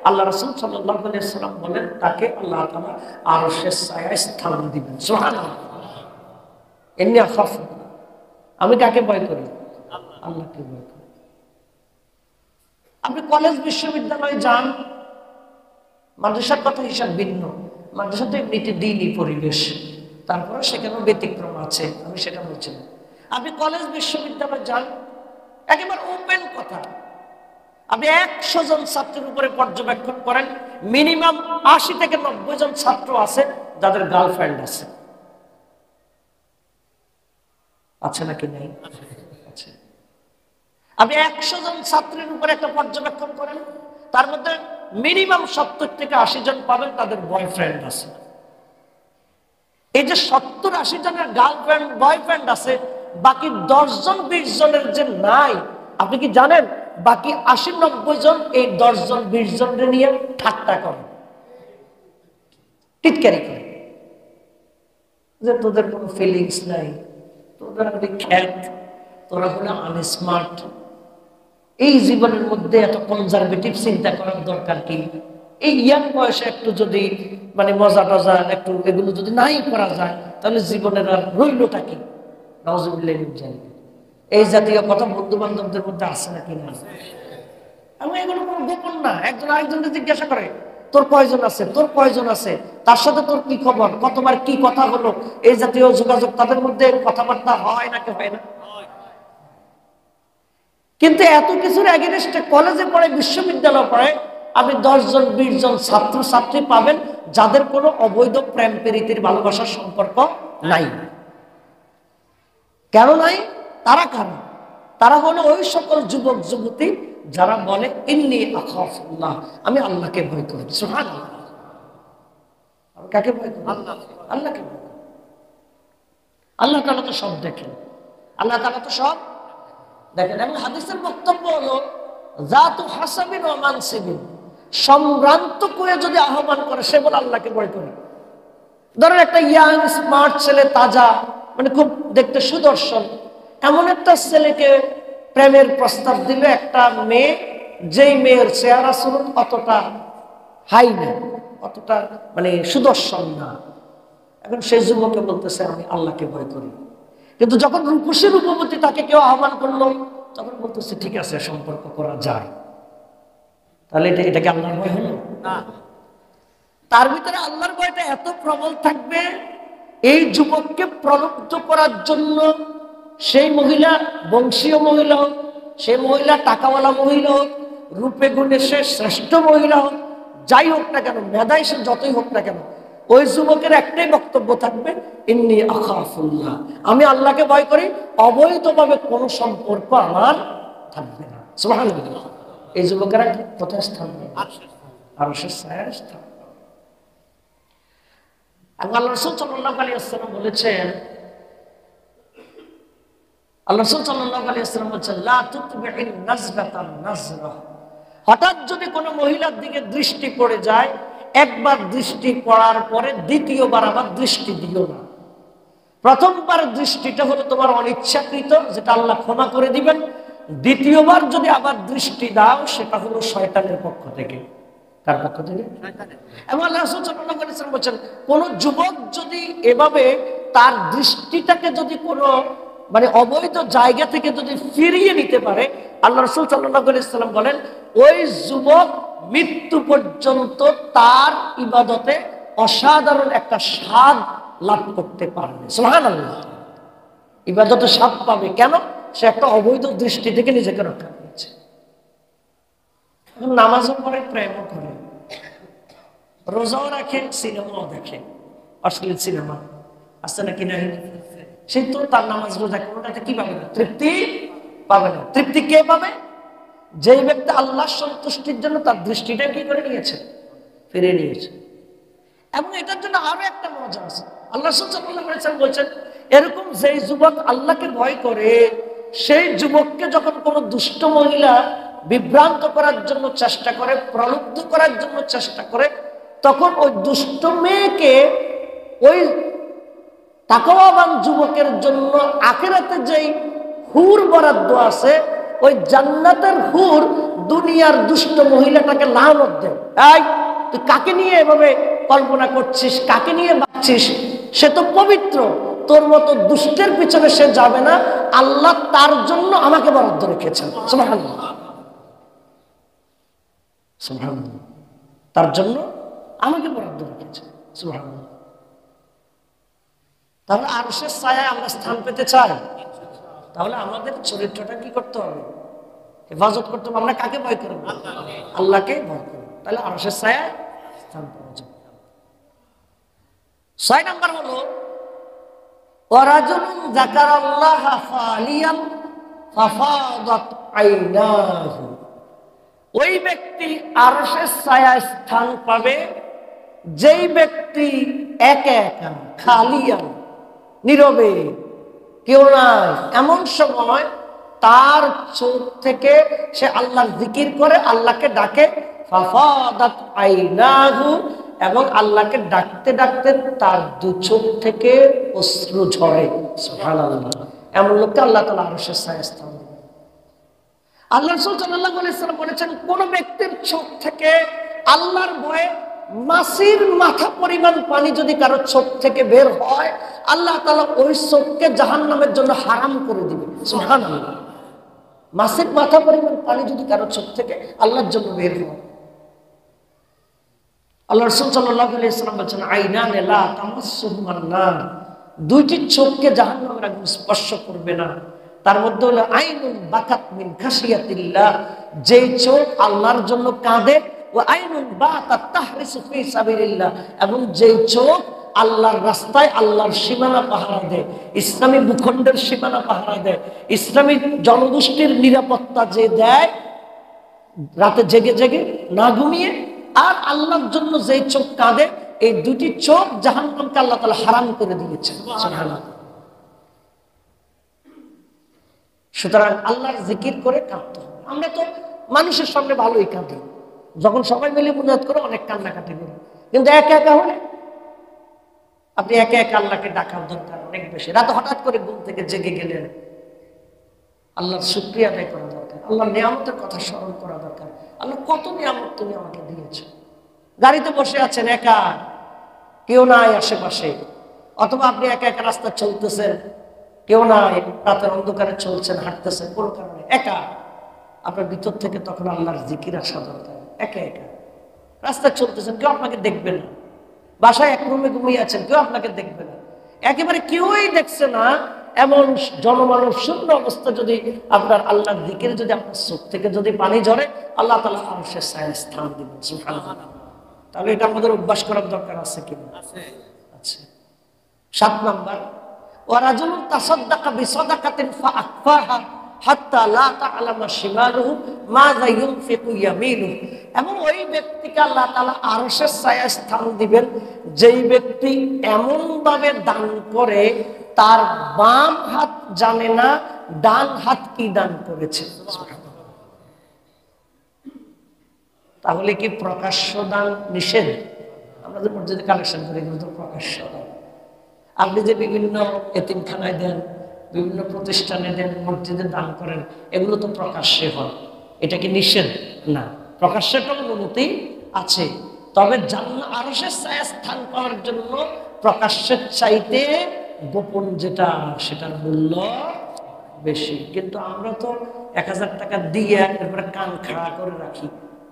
আল্লাহ রাসূল সাল্লাল্লাহু আলাইহি ওয়াসাল্লাম বলেন তাকে আল্লাহ তাআলা আরশের ছায়ায় স্থান দিবেন। সুবহানাল্লাহ। ইন্নী আখাফুল্লাহ, আমি কাকে ভয় করি? আল্লাহকে ভয় করি। আপনি কলেজ বিশ্ববিদ্যালয়ে যান, মাদ্রাসার কথা হিসাব ভিন্ন, মাদ্রাসা তো এমনিতে দ্বীনি পরিবেশ, তারপরে সেখানেও ব্যতিক্রম আছে, আমি সেটা বলছি না। আপনি কলেজ বিশ্ববিদ্যালয়ে যান, একেবারে ওপেন কথা, আপনি 100 জন ছাত্রের উপরে পর্যবেক্ষণ করেন, মিনিমাম 80 থেকে 90 জন ছাত্র আছে যাদের গার্লফ্রেন্ড আছে। আছে নাকি নেই? আছে। আপনি 100 জন ছাত্রের উপরে একটা পর্যবেক্ষণ করেন, তার মধ্যে মিনিমাম 70 থেকে 80 জন পাবেন তাদের বয়ফ্রেন্ড আছে। এই যে 70-80 জনের গার্লফ্রেন্ড বয়ফ্রেন্ড আছে, বাকি 10 জন 20 জনের যে নাই, আপনি কি জানেন বাকি 80-90 জন এই 10 জন 20 জনের নিয়ে ঠাট্টা করে, টিটকারি করে, যে তোদের কোনো ফিলিংস নাই, তোদের খ্যাত, তোরা হলো আনস্মার্ট, এই জীবনের মধ্যে এত কনজারভেটিভ চিন্তা করার দরকার কি? এই ইয়াং বয়সে একটু যদি মানে মজা টজা একটু এগুলো যদি নাই করা যায়, তাহলে জীবনের আর রইলটা কি? নাউজুবিল্লাহ। এই জাতীয় কথা বন্ধু বান্ধবদের মধ্যে আছে নাকি না? আমি এগুলো কোনো গোপন না, একজন আরেকজনকে জিজ্ঞাসা করে তোর কয়জন আছে, তোর কয়জন আছে, তার সাথে তোর কি খবর, কতবার কি কথা হলো, এই জাতীয় যোগাযোগ তাদের মধ্যে কথাবার্তা হয় নাকি হয় না? কিন্তু এত কিছুর এগেইনস্টে কলেজে পড়ে, বিশ্ববিদ্যালয়ে পড়ে, আপনি 10 জন 20 জন ছাত্র ছাত্রী পাবেন যাদের কোনো অবৈধ প্রেম প্রীতির ভালোবাসার সম্পর্ক নাই। কেন নাই? তারা কারণ তারা হলো ওই সকল যুবক যুবতী যারা বলে ইন্নী আখাফুল্লাহ, আমি আল্লাহকে ভয় করি। সুবহানাল্লাহ। আমি কাকে ভয় করি? আল্লাহকে ভয় করি। আল্লাহ তাআলা তো সব দেখেন, আল্লাহ তাআলা তো সব দেখেন। এবং হাদিসের বক্তব্য হলো যাতু হাসাবিন ওয়া মানসিবিন, সম্ভ্রান্ত করে যদি আহ্বান করে সে বলে আল্লাহকে ভয় করে। ধরেন একটা ইয়াং স্মার্ট ছেলে, তাজা, মানে খুব দেখতে সুদর্শন, এমন একটা ছেলেকে প্রেমের প্রস্তাব দিল একটা মেয়ে, যেই মেয়ের চেহারা সুরত অতটা হাই না, অতটা মানে সুদর্শন না। এখন সেই যুবকে বলতেছে আমি আল্লাহকে ভয় করি। কিন্তু যখন রূপসী রূপবতী তাকে কেউ আহ্বান করলো, তখন বলতেছে ঠিক আছে সম্পর্ক করা যায়। তাহলে এটাকে আল্লাহর ভয় হলো না? তার ভিতরে আল্লাহর ভয়টা এত প্রবল থাকবে, এই যুবককে প্রলুব্ধ করার জন্য সেই মহিলা বংশীয় মহিলা হোক, সেই মহিলা টাকাওয়ালা মহিলা হোক, রূপে গুণে সে শ্রেষ্ঠ মহিলা হোক, যাই হোক না কেন, মেধায় সে যতই হোক না কেন, ওই যুবকের একটাই বক্তব্য থাকবে ইন্নী আখাফুল্লাহ, আমি আল্লাহকে ভয় করি, অবৈধভাবে কোনো সম্পর্ক আমার থাকবে না। সুবহানাল্লাহ। এই যুবকেরা কোথায় স্থান পাবে? আরশের ছায়ায় স্থান পাবে। আল্লাহ রাসূল সাল্লাল্লাহু আলাইহি ওয়াসাল্লাম বলেছেন, আল্লাহ রাসূল সাল্লাল্লাহু আলাইহি ওয়াসাল্লাম বলেছেন লা তুতবি'ন নাজরাতান নাজরা, হঠাৎ যদি কোনো মহিলার দিকে দৃষ্টি পড়ে যায়, একবার দৃষ্টি পড়ার পরে দ্বিতীয়বার আবার দৃষ্টি দিও না। প্রথমবার দৃষ্টিটা হলো তোমার অনিচ্ছাকৃত, যেটা আল্লাহ ক্ষমা করে দিবেন। দ্বিতীয়বার যদি আবার দৃষ্টি দাও, সেটা হলো শয়তানের পক্ষ থেকে। কার পক্ষ থেকে? শয়তানের। এবং আল্লাহ রাসূল সাল্লাল্লাহু আলাইহি ওয়াসাল্লাম বলেছেন, কোন যুবক যদি এভাবে তার দৃষ্টিটাকে যদি কোনো মানে অবৈধ জায়গা থেকে যদি ফিরিয়ে নিতে পারে, আল্লাহ রাসূল সাল্লাল্লাহু আলাইহি ওয়াসাল্লাম বলেন ওই যুবক মৃত্যু পর্যন্ত তার ইবাদতে অসাধারণ একটা স্বাদ লাভ করতে পারবে। সুবহানাল্লাহ। ইবাদতে স্বাদ পাবে কেন? সে একটা অবৈধ দৃষ্টি থেকে নিজেকে রক্ষা করেছে। এখন নামাজও পড়ে, প্রেমও করে, রোজাও রাখে, সিনেমাও দেখে, অশ্লীল সিনেমা আছে নাকি নাই, সে তো তার নামাজ রোজা কোনোটাতে কি পাবে না, তৃপ্তি পাবে না। তৃপ্তি কে পাবে? যেই ব্যক্তি আল্লাহর সন্তুষ্টির জন্য তার দৃষ্টিটা কি করে নিয়েছে, ফিরে নিয়েছে। এবং এটার জন্য আরো একটা মজা আছে। আল্লাহ সাল্লাল্লাহু আলাইহি ওয়াসাল্লাম বলেছেন, এরকম যেই যুবক আল্লাহকে ভয় করে, সেই যুবককে যখন কোনো দুষ্ট মহিলা বিভ্রান্ত করার জন্য চেষ্টা করে, প্রলুব্ধ করার জন্য চেষ্টা করে, তখন ওই দুষ্ট মেয়েকে ওই তাকওয়াবান যুবকের জন্য আখিরাতে যেই হুর বরাদ্দ আছে, ওই জান্নাতের হুর দুনিয়ার দুষ্ট মহিলাটাকে লানত দেয়, এই তুই কাকে নিয়ে এভাবে কল্পনা করছিস, কাকে নিয়ে ভাবছিস, সে তো পবিত্র, তোর মতো দুষ্টের পিছনে সে যাবে না, আল্লাহ তার জন্য আমাকে বরাদ্দ রেখেছেন। সুবহানাল্লাহ, সুবহানাল্লাহ, তার জন্য আমাকে বরাদ্দ রেখেছেন। সুবহানাল্লাহ। তাহলে আরশের ছায়ায় আমরা স্থান পেতে চাই, তাহলে আমাদের চরিত্রটা কি করতে হবে, হেফাজত করতে হবে। আমরা কাকে ভয় করব? আল্লাহকে ভয় করব, তাহলে আরশের ছায়ায় স্থান পাওয়া যাবে। 6 নাম্বার হলো ওয়ারাজুলুন যাকারাল্লাহা খালিয়ান ফাফাদাত আইনাহু। ওই ব্যক্তি আরশের ছায়ায় স্থান পাবে যেই ব্যক্তি একা একা, খালিয়ান, নীরবে, কেউ নাই, এমন সময় তার চোখ থেকে সে আল্লাহর জিকির করে, আল্লাহকে ডাকে, ফাফাদাত আইনাহু, এবং আল্লাহকে ডাকতে ডাকতে তার দু চোখ থেকে অশ্রু ঝরে। সুবহানাল্লাহ। এমন লোককে আল্লাহ তাআলা আরশের ছায়ায় স্থান দেবেন। আল্লাহ রাসূল সাল্লাল্লাহু আলাইহি ওয়াসাল্লাম বলেছেন, কোন ব্যক্তির চোখ থেকে আল্লাহর ভয়ে মাছির মাথা পরিমাণ পানি যদি কারো চোখ থেকে বের হয়, আল্লাহ তাআলা ওই চোখকে জাহান্নামের জন্য হারাম করে দিবেন। সুবহানাল্লাহ। মাছির মাথা পরিমাণ পানি যদি কারো চোখ থেকে আল্লাহর জন্য বের হয়, আল্লাহ রাসূল সাল্লাল্লাহু আলাইহি ওয়াসাল্লাম বলেছেন, আইনানে লা তামাসসুহুমান নার, দুইটি চোখকে জাহান্নামের আগুন স্পর্শ করবে না। তার মধ্যে হলো আইনুন বাকাত মিন খাশিয়াতিল্লাহ, যেই চোখ আল্লাহর জন্য কাঁদে, ও আইনুন বাতাত তাহরিসু ফি সাবিলিল্লাহ, এবং যেই চোখ আল্লাহর রাস্তায় আল্লাহর সীমানা পাহারা দেয়, ইসলামী ভূখণ্ডের সীমানা পাহারা দেয়, ইসলামী জনগোষ্ঠীর নিরাপত্তা যে দেয়, রাতে জেগে জেগে না ঘুমিয়ে, আর আল্লাহর জন্য যেই চোখ কাঁদে, এই দুটি চোখ জাহান্নামকে আল্লাহ তাআলা হারাম করে দিয়েছেন। সুবহানাল্লাহ। সুতরাং আল্লাহর জিকির করে কাঁদতে হবে। আমরা তো মানুষের সামনে ভালোই কাঁদি, যখন সবাই মিলে মুনাজাত করে অনেক কান্নাকাটি করি, কিন্তু একা একা হলে আপনি একা একা আল্লাহকে ডাকার দরকার অনেক বেশি। রাতে হঠাৎ করে ঘুম থেকে জেগে গেলেন, আল্লাহর শুকরিয়া আদায় করা দরকার, আল্লাহর নিয়ামতের কথা স্মরণ করা দরকার। আল্লাহ কত নিয়ামত তুমি আমাকে দিয়েছো। গাড়িতে বসে আছেন, একা, কেউ নাই আশেপাশে, অথবা আপনি একা একা রাস্তা চলতেছেন, কেউ নাই, রাতের অন্ধকারে চলছেন, হাঁটতেছেন, কোনো কারণে একা, আপনার ভিতর থেকে তখন আল্লাহর জিকির আসা দরকার। একা একা রাস্তায় চলতেছেন, কেউ আপনাকে দেখবে না, বাসায় এক রুমে ঘুমিয়ে আছেন, কেউ আপনাকে দেখবে না, একেবারে কেউই দেখছে না, এমন জনমানব শূন্য অবস্থা যদি আপনার আল্লাহর জিকির যদি আপনার চোখ থেকে যদি পানি ঝরে, আল্লাহ তাআলা আরশের ছায়ায় স্থান দিবেন। সুবহানাল্লাহ। তাহলে এটা আমাদের অভ্যাস করার দরকার আছে কি না? আছে। 7 নাম্বার, ওয়ারাজুলুন তাসাদদাকা বিসাদাকাতিন ফাআকফাহা হাত্তা লা তা'লামা শিমালুহু মাযা ইউনফিকু ইয়ামিনুহু, এবং ওই ব্যক্তিকে আল্লাহ তাআলা আরশের ছায়ায় স্থান দিবেন যেই ব্যক্তি এমন ভাবে দান করে তার বাম হাত জানে না ডান হাত কি দান করেছে। তাহলে কি প্রকাশ্য দান নিষেধ? আমরা যে মসজিদে কালেকশন করি, এগুলো তো প্রকাশ্য দান। আপনি যে বিভিন্ন এতিমখানায় দেন, বিভিন্ন প্রতিষ্ঠানে দেন, মসজিদে দান করেন, এগুলো তো প্রকাশ্যে হয়। এটা কি নিষেধ? না, প্রকাশ্যে তো অনুমতি আছে। তবে জান্নাত আরশের ছায়ায় স্থান পাওয়ার জন্য প্রকাশ্যের চাইতে গোপন যেটা, সেটার মূল্য বেশি। কিন্তু আমরা তো 1000 টাকা দিয়ে এরপরে কান খাড়া করে রাখি,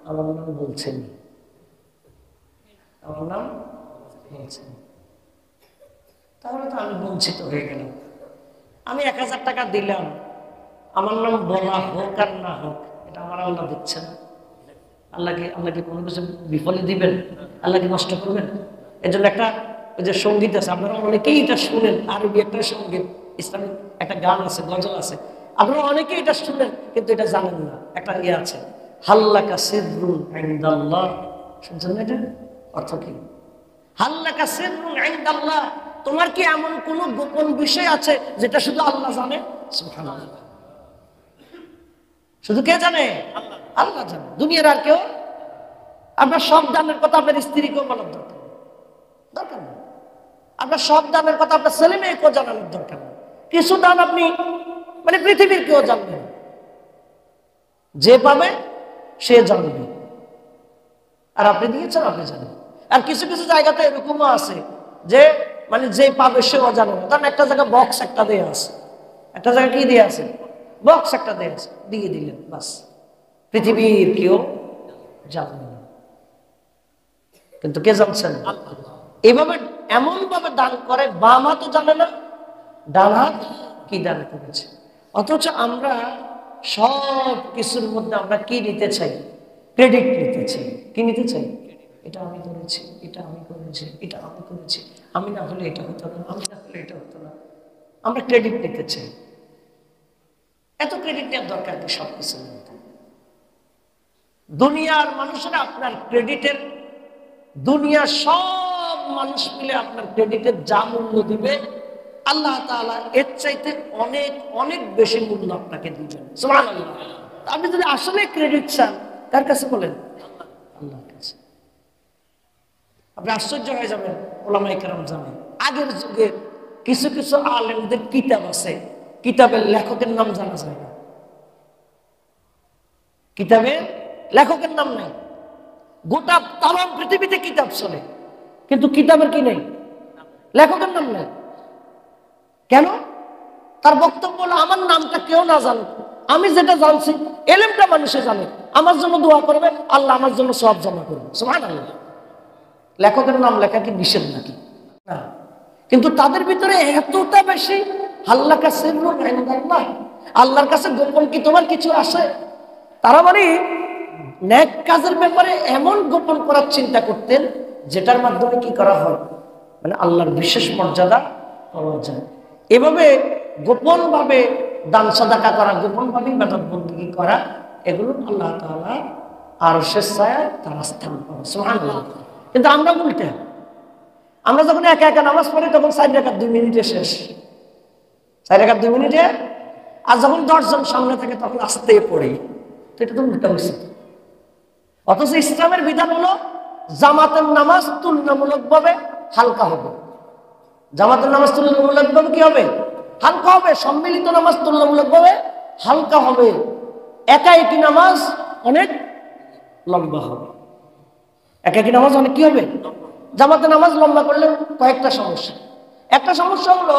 আমার নাম বলছেন, আমার নাম বলছেন, তাহলে তো আমি বঞ্চিত হয়ে গেলাম। আমি 1000 টাকা দিলাম, আমার নাম বলা হোক আর না হোক, এটা আমার আল্লাহ দিচ্ছেন। আল্লাহকে কোনো কিছু বিফলে দিবেন? আল্লাহকে নষ্ট করবেন? এর জন্য একটা ওই যে সঙ্গীত আছে, আপনারা অনেকেই এটা শুনেন, আরবি একটা সঙ্গীত, ইসলামিক একটা গান আছে, গজল আছে, আপনারা অনেকেই এটা শুনেন কিন্তু এটা জানেন না। একটা ইয়ে আছে, হাল্লাকা সিররুন ইনদাল্লাহ, শুনছেন না? এটা অর্থ কি? হাল্লাকা সিররুন ইনদাল্লাহ, তোমার কি এমন কোন গোপন বিষয় আছে যেটা শুধু আল্লাহ জানে? সুবহানাল্লাহ। শুধু কে জানে? আল্লাহ জানে, দুনিয়ার আর কেউ। আপনার সব দানের কথা আপনার স্ত্রীকেও বলার দরকার নেই। আপনার সব দানের কথা আপনার ছেলে মেয়েকেও জানানোর দরকার নেই। কিছু দান আপনি মানে পৃথিবীর কেউ জানবে না, যে পাবে সে জানবে, আর আপনি দিয়েছেন আপনি জানেন। আর কিছু কিছু জায়গাতে এরকমও আছে যে মানে যে পাবে সেও জানে না। কারণ একটা জায়গায় বক্স একটা দিয়ে আছে, একটা জায়গায় কি দিয়ে আছে? বক্স একটা দিয়ে আছে, দিয়ে দিলেন, বাস, পৃথিবীর কেউ জানবে না, কিন্তু কে জানছেন? এভাবে এমন ভাবে দান করে, বাম হাতও জানে না ডান হাত কি দান করেছে। অথচ আমরা সব কিছুর মধ্যে আমরা কি নিতে চাই? ক্রেডিট নিতে চাই। কি নিতে চাই? এটা আমি করেছি, এটা আমি করেছি, এটা আমি করেছি, আমি না হলে এটা হতো না, আমি না হলে এটা হতো না। আমরা ক্রেডিট নিতে চাই। এত ক্রেডিট নেওয়ার দরকার নেই সব কিছুর মধ্যে। দুনিয়ার মানুষেরা আপনার ক্রেডিটের, দুনিয়ার সব মানুষ মিলে আপনার ক্রেডিটের যা মূল্য দিবে, আল্লাহ তাআলা এর চাইতে অনেক অনেক বেশি মূল্য আপনাকে দিবেন। সুবহানাল্লাহ। আপনি যদি আসলে ক্রেডিট চান, কার কাছে বলেন? আল্লাহর কাছে। আপনি আশ্চর্য হয়ে যাবেন, ওলামায়ে কেরাম জানেন আগের যুগে কিছু কিছু আলেমদের কিতাব আছে, কিতাবের লেখকের নাম জানা যায় না। কিতাবে লেখকের নাম নাই। গোটা তামাম পৃথিবীতে কিতাব চলে, কিন্তু কিতাবের কি নেই? লেখকের নাম নেই। কেন? তার বক্তব্য হলো, আমার নামটা কেউ না জানে, আমি যেটা জানছি এলেমটা মানুষে জানে, আমার জন্য দোয়া করবে, আল্লাহ আমার জন্য সওয়াব জমা করবে। সুবহানাল্লাহ। লেখকের নাম লেখা কি নিষেধ নাকি? না। কিন্তু তাদের ভিতরে এতটা বেশি হাল্লাকা সিররুন ইনদাল্লাহ, আল্লাহর কাছে গোপন কি তোমার কিছু আছে? তারা মানে নেক কাজের ব্যাপারে এমন গোপন করার চিন্তা করতেন যেটার মাধ্যমে কি করা হয়, মানে আল্লাহর বিশেষ মর্যাদা পাওয়া যায়। এভাবে গোপন ভাবে দান সাদাকা করা, গোপন ভাবে ইবাদত বন্দেগী করা, এগুলো আল্লাহ তাআলা আরশের ছায়ায় তার স্থান পাবে। সুবহানাল্লাহ। কিন্তু আমরা উল্টা, আমরা যখন একা একা নামাজ পড়ি তখন 4 রাকাত 2 মিনিটে শেষ, 4 রাকাত 2 মিনিটে। আর যখন 10 জন সামনে থাকে তখন আস্তে পড়ি। তো এটা তো উল্টা হয়েছে। অথচ ইসলামের বিধান হলো জামাতের নামাজ তুলনামূলক ভাবে হালকা হবে। জামাতের নামাজ তুলনামূলক ভাবে কি হবে? হালকা হবে। সম্মিলিত নামাজ তুলনামূলক ভাবে হালকা হবে। একা একই নামাজ অনেক লম্বা হবে। একা একই নামাজ অনেক কি হবে? জামাতের নামাজ লম্বা করলে কয়েকটা সমস্যা। একটা সমস্যা হলো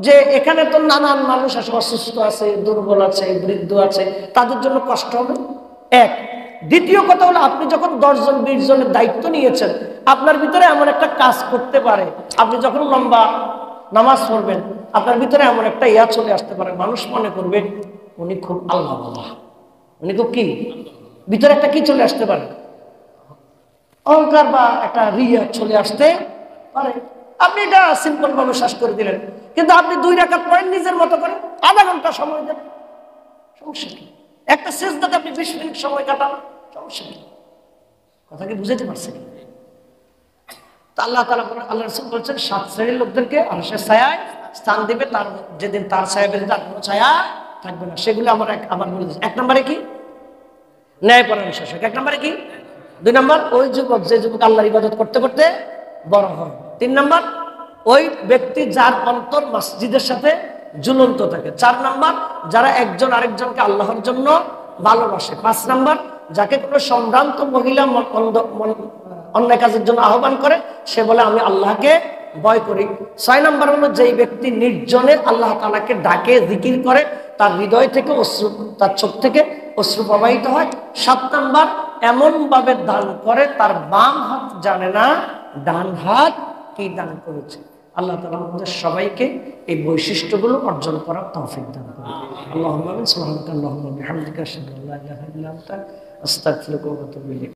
যে এখানে তো নানান মানুষ আছে, অসুস্থ আছে, দুর্বল আছে, বৃদ্ধ আছে, তাদের জন্য কষ্ট হবে এক। দ্বিতীয় কথা হলো, আপনি যখন 10 জন 20 জনের দায়িত্ব নিয়েছেন, আপনার ভিতরে এমন একটা কাজ করতে পারে, আপনি যখন লম্বা নামাজ পড়বেন আপনার ভিতরে এমন একটা ইয়া চলে আসতে পারে, মানুষ মনে করবে উনি খুব আল্লাহ বাবা, উনি খুব কি, ভিতরে একটা কি চলে আসতে পারে, অহংকার বা একটা রিয়া চলে আসতে পারে। আপনি এটা সিম্পল ভাবে শেষ করে দিলেন, কিন্তু আপনি 2 রাকাত পড়েন নিজের মতো করে, আধা ঘন্টা সময় দেন, সমস্যা কি? একটা সিজদাতে আপনি 20 মিনিট সময় কাটান, সমস্যা কি? কথা কি বুঝাতে পারছেন? তা আল্লাহ তাআলা, আল্লাহ রাসূল বলেছেন 7 শ্রেণীর লোকদেরকে আরশের ছায়ায় স্থান দিবে, তার যেদিন তার ছায়া ব্যতীত আর কোনো ছায়া থাকবে না। সেগুলো আবার বলে দিচ্ছি। 1 নম্বরে কি? ন্যায়পরায়ণ শাসক। 1 নম্বরে কি? 2 নম্বর ওই যুবক, যে যুবক আল্লাহর ইবাদত করতে করতে বড় হয়। 3 নম্বর ওই ব্যক্তি যার অন্তর মসজিদের সাথে ঝুলন্ত থাকে। 4 নম্বর যারা একজন আরেকজনকে আল্লাহর জন্য ভালোবাসে। 5 নম্বর যাকে কোনো সম্ভ্রান্ত মহিলা অন্যায় কাজের জন্য আহ্বান করে, সে বলে আমি আল্লাহকে ভয় করি। 6 নম্বর হলো যেই ব্যক্তি নির্জনে আল্লাহ তাআলাকে ডাকে, জিকির করে, তার হৃদয় থেকে অশ্রু, তার চোখ থেকে অশ্রু প্রবাহিত হয়। 7 নম্বর এমন ভাবে দান করে তার বাম হাত জানে না ডান হাত কি দান করেছে। আল্লাহ তাআলা আমাদের সবাইকে এই বৈশিষ্ট্যগুলো অর্জন করার তৌফিক দান করুন। আল্লাহুম্মা সুবহানাকা আল্লাহুম্মা বিহামদিকা আশহাদু আল্লা ইলাহা ইল্লা আনতা আস্তাগফিরুকা ওয়া আতুবু ইলাইক।